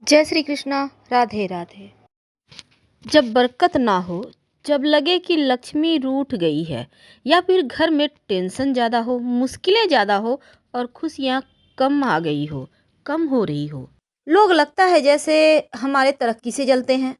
जय श्री कृष्णा। राधे राधे। जब बरकत ना हो, जब लगे कि लक्ष्मी रूठ गई है या फिर घर में टेंशन ज़्यादा हो, मुश्किलें ज़्यादा हो और खुशियाँ कम आ गई हो, कम हो रही हो, लोग लगता है जैसे हमारे तरक्की से जलते हैं।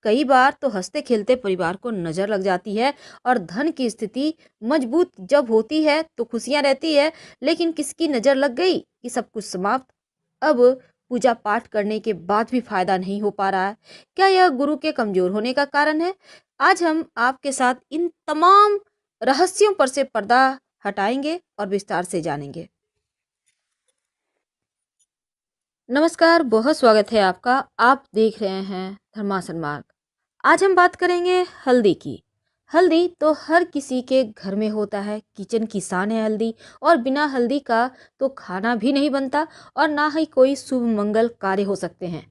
कई बार तो हंसते खेलते परिवार को नज़र लग जाती है और धन की स्थिति मजबूत जब होती है तो खुशियाँ रहती है। लेकिन किसकी नज़र लग गई कि सब कुछ समाप्त। अब पूजा पाठ करने के बाद भी फायदा नहीं हो पा रहा है। क्या यह गुरु के कमजोर होने का कारण है? आज हम आपके साथ इन तमाम रहस्यों पर से पर्दा हटाएंगे और विस्तार से जानेंगे। नमस्कार, बहुत स्वागत है आपका। आप देख रहे हैं धर्मासन मार्ग। आज हम बात करेंगे हल्दी की। हल्दी तो हर किसी के घर में होता है, किचन की शान है हल्दी। और बिना हल्दी का तो खाना भी नहीं बनता और ना ही कोई शुभ मंगल कार्य हो सकते हैं,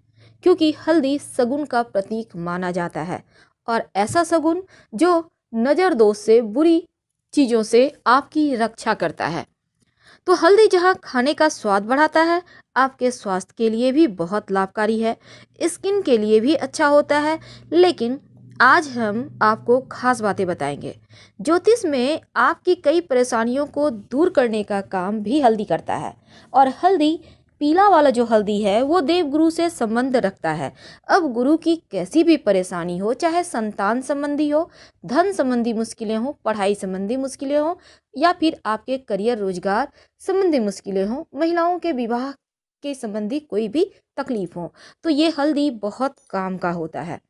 क्योंकि हल्दी शगुन का प्रतीक माना जाता है। और ऐसा शगुन जो नज़र दोष से, बुरी चीज़ों से आपकी रक्षा करता है। तो हल्दी जहाँ खाने का स्वाद बढ़ाता है, आपके स्वास्थ्य के लिए भी बहुत लाभकारी है, स्किन के लिए भी अच्छा होता है। लेकिन आज हम आपको खास बातें बताएंगे। ज्योतिष में आपकी कई परेशानियों को दूर करने का काम भी हल्दी करता है। और हल्दी, पीला वाला जो हल्दी है, वो देवगुरु से संबंध रखता है। अब गुरु की कैसी भी परेशानी हो, चाहे संतान संबंधी हो, धन संबंधी मुश्किलें हो, पढ़ाई संबंधी मुश्किलें हो, या फिर आपके करियर रोजगार संबंधी मुश्किलें हों, महिलाओं के विवाह के संबंधी कोई भी तकलीफ हो, तो ये हल्दी बहुत काम का होता है।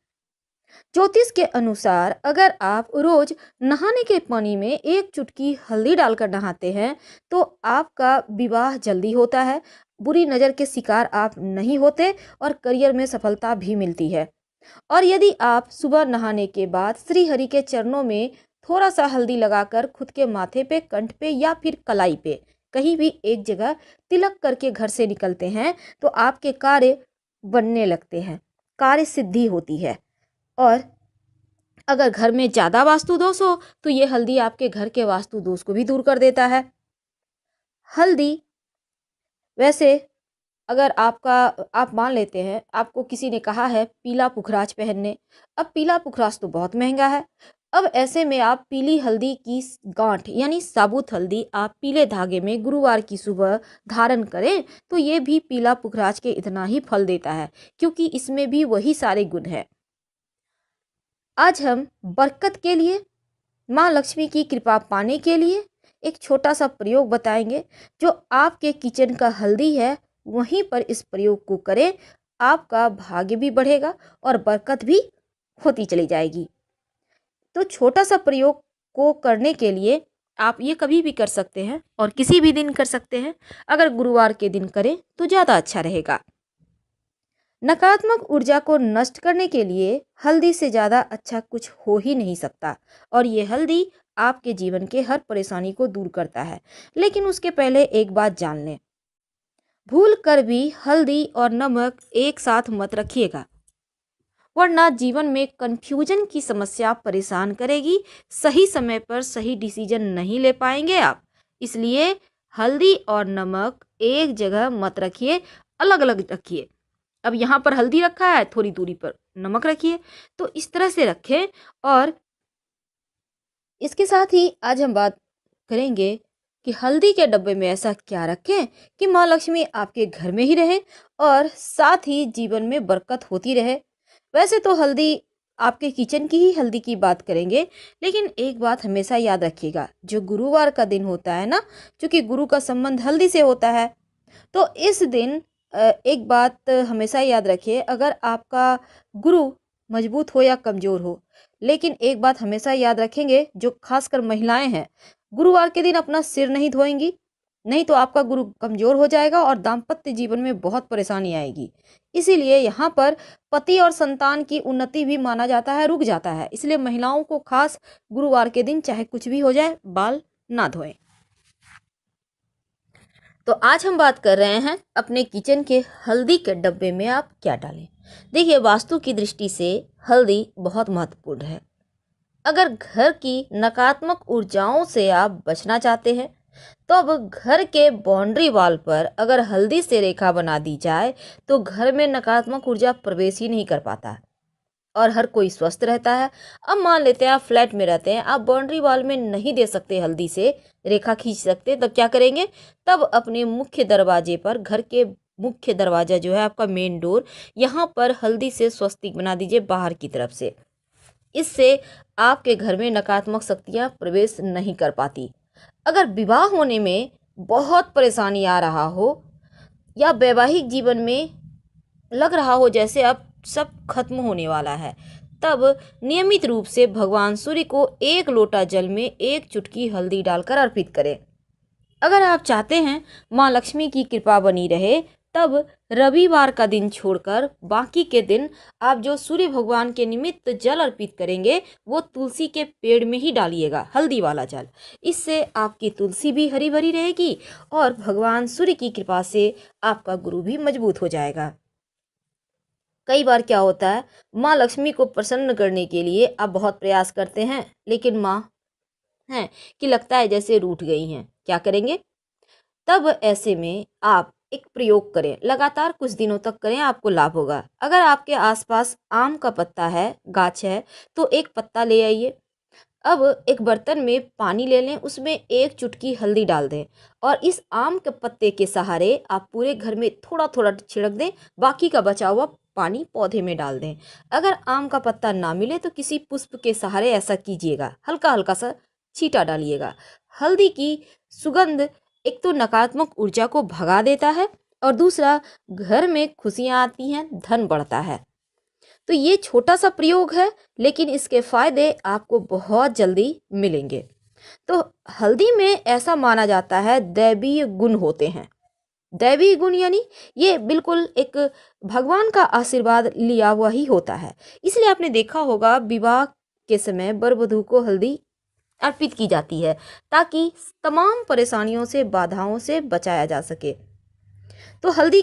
ज्योतिष के अनुसार अगर आप रोज नहाने के पानी में एक चुटकी हल्दी डालकर नहाते हैं तो आपका विवाह जल्दी होता है, बुरी नज़र के शिकार आप नहीं होते और करियर में सफलता भी मिलती है। और यदि आप सुबह नहाने के बाद श्री हरि के चरणों में थोड़ा सा हल्दी लगाकर खुद के माथे पे, कंठ पे या फिर कलाई पे कहीं भी एक जगह तिलक करके घर से निकलते हैं तो आपके कार्य बनने लगते हैं, कार्य सिद्धि होती है। और अगर घर में ज़्यादा वास्तु दोष हो तो ये हल्दी आपके घर के वास्तु दोष को भी दूर कर देता है। हल्दी, वैसे अगर आप मान लेते हैं आपको किसी ने कहा है पीला पुखराज पहनने। अब पीला पुखराज तो बहुत महंगा है। अब ऐसे में आप पीली हल्दी की गांठ यानी साबुत हल्दी आप पीले धागे में गुरुवार की सुबह धारण करें तो ये भी पीला पुखराज के इतना ही फल देता है, क्योंकि इसमें भी वही सारे गुण हैं। आज हम बरकत के लिए, माँ लक्ष्मी की कृपा पाने के लिए एक छोटा सा प्रयोग बताएंगे। जो आपके किचन का हल्दी है वहीं पर इस प्रयोग को करें, आपका भाग्य भी बढ़ेगा और बरकत भी होती चली जाएगी। तो छोटा सा प्रयोग को करने के लिए आप ये कभी भी कर सकते हैं और किसी भी दिन कर सकते हैं। अगर गुरुवार के दिन करें तो ज़्यादा अच्छा रहेगा। नकारात्मक ऊर्जा को नष्ट करने के लिए हल्दी से ज़्यादा अच्छा कुछ हो ही नहीं सकता। और ये हल्दी आपके जीवन के हर परेशानी को दूर करता है। लेकिन उसके पहले एक बात जान लें, भूल कर भी हल्दी और नमक एक साथ मत रखिएगा, वरना जीवन में कंफ्यूजन की समस्या परेशान करेगी। सही समय पर सही डिसीजन नहीं ले पाएंगे आप। इसलिए हल्दी और नमक एक जगह मत रखिए, अलग अलग रखिए। अब यहाँ पर हल्दी रखा है, थोड़ी दूरी पर नमक रखिए, तो इस तरह से रखें। और इसके साथ ही आज हम बात करेंगे कि हल्दी के डब्बे में ऐसा क्या रखें कि माँ लक्ष्मी आपके घर में ही रहे और साथ ही जीवन में बरकत होती रहे। वैसे तो हल्दी, आपके किचन की ही हल्दी की बात करेंगे, लेकिन एक बात हमेशा याद रखिएगा, जो गुरुवार का दिन होता है ना, क्योंकि गुरु का संबंध हल्दी से होता है, तो इस दिन एक बात हमेशा याद रखिए, अगर आपका गुरु मजबूत हो या कमज़ोर हो, लेकिन एक बात हमेशा याद रखेंगे, जो खासकर महिलाएं हैं, गुरुवार के दिन अपना सिर नहीं धोएंगी, नहीं तो आपका गुरु कमज़ोर हो जाएगा और दाम्पत्य जीवन में बहुत परेशानी आएगी। इसीलिए यहाँ पर पति और संतान की उन्नति भी माना जाता है, रुक जाता है। इसलिए महिलाओं को खास गुरुवार के दिन चाहे कुछ भी हो जाए, बाल ना धोएं। तो आज हम बात कर रहे हैं अपने किचन के हल्दी के डब्बे में आप क्या डालें। देखिए, वास्तु की दृष्टि से हल्दी बहुत महत्वपूर्ण है। अगर घर की नकारात्मक ऊर्जाओं से आप बचना चाहते हैं तो अब घर के बाउंड्री वॉल पर अगर हल्दी से रेखा बना दी जाए तो घर में नकारात्मक ऊर्जा प्रवेश ही नहीं कर पाता और हर कोई स्वस्थ रहता है। अब मान लेते हैं आप फ्लैट में रहते हैं, आप बाउंड्री वॉल में नहीं दे सकते हल्दी से रेखा खींच सकते, तब क्या करेंगे? तब अपने मुख्य दरवाजे पर, घर के मुख्य दरवाजा जो है आपका मेन डोर, यहाँ पर हल्दी से स्वस्तिक बना दीजिए बाहर की तरफ से। इससे आपके घर में नकारात्मक शक्तियाँ प्रवेश नहीं कर पाती। अगर विवाह होने में बहुत परेशानी आ रहा हो या वैवाहिक जीवन में लग रहा हो जैसे अब सब खत्म होने वाला है, तब नियमित रूप से भगवान सूर्य को एक लोटा जल में एक चुटकी हल्दी डालकर अर्पित करें। अगर आप चाहते हैं माँ लक्ष्मी की कृपा बनी रहे, तब रविवार का दिन छोड़कर बाकी के दिन आप जो सूर्य भगवान के निमित्त जल अर्पित करेंगे वो तुलसी के पेड़ में ही डालिएगा, हल्दी वाला जल। इससे आपकी तुलसी भी हरी भरी रहेगी और भगवान सूर्य की कृपा से आपका गुरु भी मजबूत हो जाएगा। कई बार क्या होता है, माँ लक्ष्मी को प्रसन्न करने के लिए आप बहुत प्रयास करते हैं, लेकिन माँ हैं कि लगता है जैसे रूठ गई हैं। क्या करेंगे? तब ऐसे में आप एक प्रयोग करें, लगातार कुछ दिनों तक करें, आपको लाभ होगा। अगर आपके आसपास आम का पत्ता है, गाछ है, तो एक पत्ता ले आइए। अब एक बर्तन में पानी ले लें, उसमें एक चुटकी हल्दी डाल दें और इस आम के पत्ते के सहारे आप पूरे घर में थोड़ा थोड़ा छिड़क दें, बाकी का बचा हुआ पानी पौधे में डाल दें। अगर आम का पत्ता ना मिले तो किसी पुष्प के सहारे ऐसा कीजिएगा, हल्का हल्का सा छींटा डालिएगा। हल्दी की सुगंध एक तो नकारात्मक ऊर्जा को भगा देता है और दूसरा घर में खुशियाँ आती हैं, धन बढ़ता है। तो ये छोटा सा प्रयोग है, लेकिन इसके फायदे आपको बहुत जल्दी मिलेंगे। तो हल्दी में ऐसा माना जाता है दैवीय गुण होते हैं। दैवीय गुण यानी ये बिल्कुल एक भगवान का आशीर्वाद लिया हुआ ही होता है। इसलिए आपने देखा होगा विवाह के समय वर वधू को हल्दी अर्पित की जाती है ताकि तमाम परेशानियों से, बाधाओं से बचाया जा सके। तो हल्दी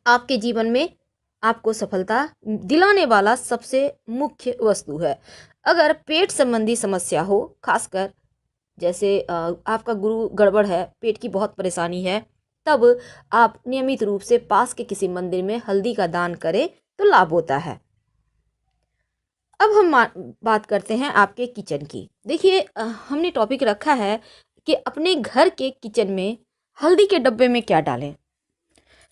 आपके जीवन में आपको सफलता दिलाने वाला सबसे मुख्य वस्तु है। अगर पेट संबंधी समस्या हो, खासकर जैसे आपका गुरु गड़बड़ है, पेट की बहुत परेशानी है, तब आप नियमित रूप से पास के किसी मंदिर में हल्दी का दान करें तो लाभ होता है। अब हम बात करते हैं आपके किचन की। देखिए हमने टॉपिक रखा है कि अपने घर के किचन में हल्दी के डब्बे में क्या डालें।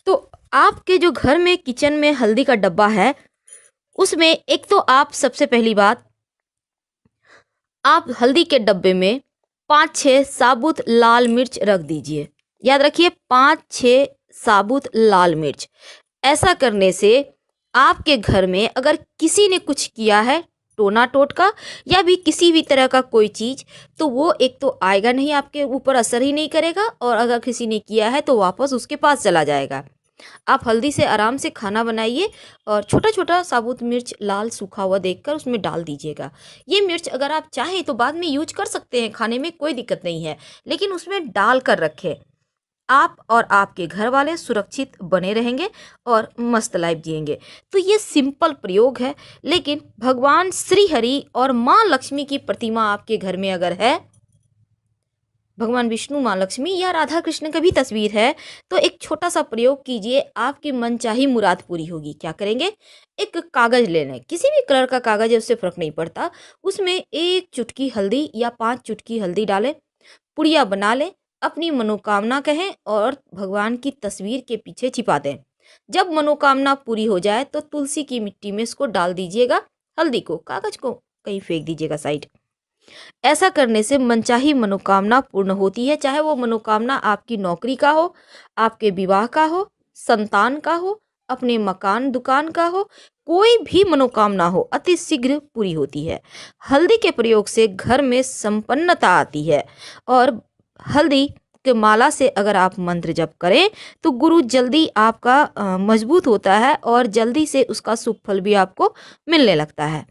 तो आपके जो घर में किचन में हल्दी का डब्बा है, उसमें एक तो आप सबसे पहली बात, आप हल्दी के डब्बे में 5-6 साबुत लाल मिर्च रख दीजिए। याद रखिए 5-6 साबुत लाल मिर्च। ऐसा करने से आपके घर में अगर किसी ने कुछ किया है, टोना टोटका या भी किसी भी तरह का कोई चीज़, तो वो एक तो आएगा नहीं, आपके ऊपर असर ही नहीं करेगा, और अगर किसी ने किया है तो वापस उसके पास चला जाएगा। आप हल्दी से आराम से खाना बनाइए और छोटा छोटा साबुत मिर्च लाल सूखा हुआ देखकर उसमें डाल दीजिएगा। ये मिर्च अगर आप चाहें तो बाद में यूज कर सकते हैं, खाने में कोई दिक्कत नहीं है, लेकिन उसमें डाल कर रखें। आप और आपके घर वाले सुरक्षित बने रहेंगे और मस्त लाइफ जिएंगे। तो ये सिंपल प्रयोग है, लेकिन भगवान श्री हरि और माँ लक्ष्मी की प्रतिमा आपके घर में अगर है, भगवान विष्णु, माँ लक्ष्मी या राधा कृष्ण की भी तस्वीर है, तो एक छोटा सा प्रयोग कीजिए, आपकी मनचाही मुराद पूरी होगी। क्या करेंगे? एक कागज ले लें, किसी भी कलर का कागज है, उससे फर्क नहीं पड़ता। उसमें एक चुटकी हल्दी या 5 चुटकी हल्दी डालें, पुड़िया बना लें, अपनी मनोकामना कहें और भगवान की तस्वीर के पीछे छिपा दें। जब मनोकामना पूरी हो जाए तो तुलसी की मिट्टी में इसको डाल दीजिएगा, हल्दी को, कागज को कहीं फेंक दीजिएगा साइड। ऐसा करने से मनचाही मनोकामना पूर्ण होती है, चाहे वो मनोकामना आपकी नौकरी का हो, आपके विवाह का हो, संतान का हो, अपने मकान दुकान का हो, कोई भी मनोकामना हो, अति शीघ्र पूरी होती है। हल्दी के प्रयोग से घर में संपन्नता आती है और हल्दी के माला से अगर आप मंत्र जप करें तो गुरु जल्दी आपका मजबूत होता है और जल्दी से उसका शुभ फल भी आपको मिलने लगता है।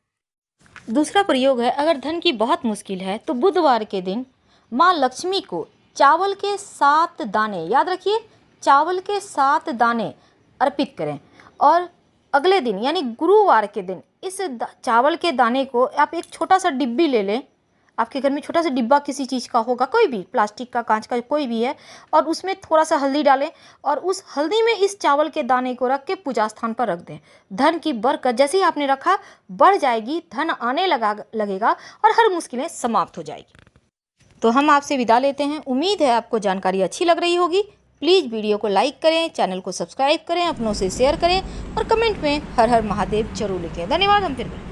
दूसरा प्रयोग है, अगर धन की बहुत मुश्किल है तो बुधवार के दिन माँ लक्ष्मी को चावल के 7 दाने, याद रखिए चावल के 7 दाने अर्पित करें और अगले दिन यानी गुरुवार के दिन इस चावल के दाने को आप एक छोटा सा डिब्बी ले लें, आपके घर में छोटा सा डिब्बा किसी चीज़ का होगा, कोई भी प्लास्टिक का, कांच का, कोई भी है, और उसमें थोड़ा सा हल्दी डालें और उस हल्दी में इस चावल के दाने को रख के पूजा स्थान पर रख दें। धन की बरकत जैसे ही आपने रखा बढ़ जाएगी, धन आने लगेगा और हर मुश्किलें समाप्त हो जाएगी। तो हम आपसे विदा लेते हैं। उम्मीद है आपको जानकारी अच्छी लग रही होगी। प्लीज़ वीडियो को लाइक करें, चैनल को सब्सक्राइब करें, अपनों से शेयर करें और कमेंट में हर हर महादेव जरूर लिखें। धन्यवाद। हम फिर मिलेंगे।